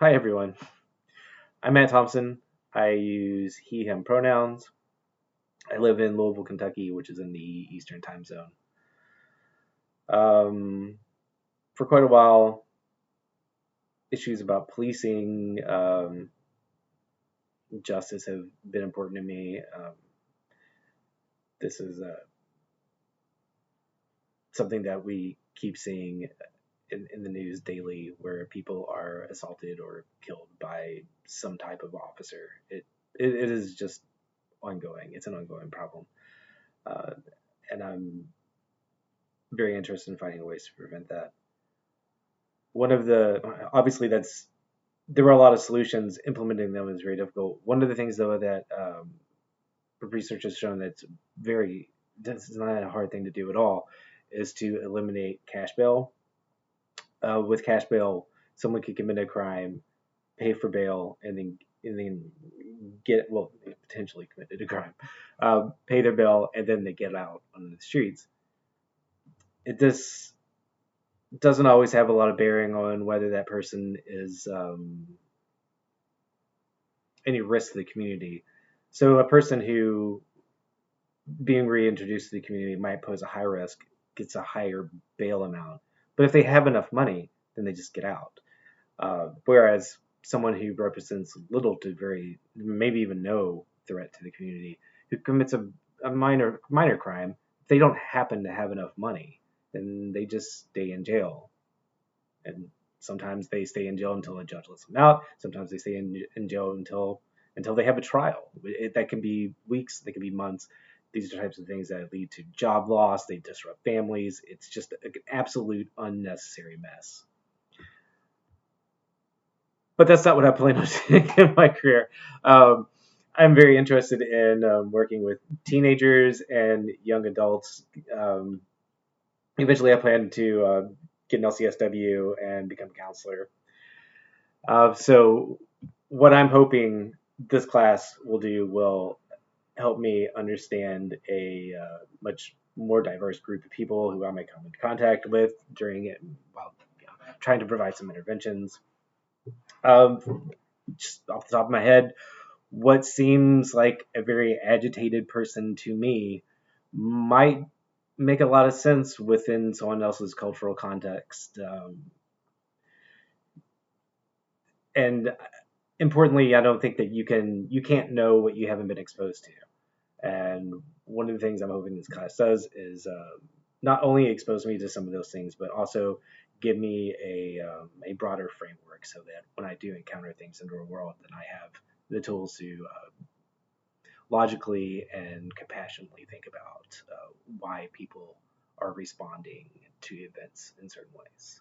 Hi, everyone. I'm Matt Thompson. I use he, him pronouns. I live in Louisville, Kentucky, which is in the Eastern time zone. Um, for quite a while, issues about policing, justice have been important to me. This is something that we keep seeing in the news daily where people are assaulted or killed by some type of officer. It is just ongoing. It's an ongoing problem. Uh, and I'm very interested in finding ways to prevent that. One of the obviously that's there were a lot of solutions. Implementing them is very difficult. One of the things though that research has shown that's not a hard thing to do at all is to eliminate cash bail. With cash bail, someone could commit a crime, pay for bail, and then get potentially committed a crime, pay their bail, and then they get out on the streets. This doesn't always have a lot of bearing on whether that person is any risk to the community. So a person who being reintroduced to the community might pose a high risk gets a higher bail amount. But if they have enough money, then they just get out. Whereas someone who represents little to very maybe even no threat to the community who commits a minor crime, if they don't happen to have enough money, then they just stay in jail. And sometimes they stay in jail until a judge lets them out. Sometimes they stay in jail until they have a trial. That can be weeks, that can be months. These are types of things that lead to job loss. They disrupt families. It's just an absolute unnecessary mess. But that's not what I plan on doing in my career. Um, I'm very interested in working with teenagers and young adults. Eventually, I plan to get an LCSW and become a counselor. So what I'm hoping this class will help me understand a much more diverse group of people who I might come into contact with during it while trying to provide some interventions. Just off the top of my head, what seems like a very agitated person to me might make a lot of sense within someone else's cultural context. And importantly, I don't think that you can't know what you haven't been exposed to. And one of the things I'm hoping this class does is not only expose me to some of those things, but also give me a broader framework so that when I do encounter things in the real world, then I have the tools to logically and compassionately think about why people are responding to events in certain ways.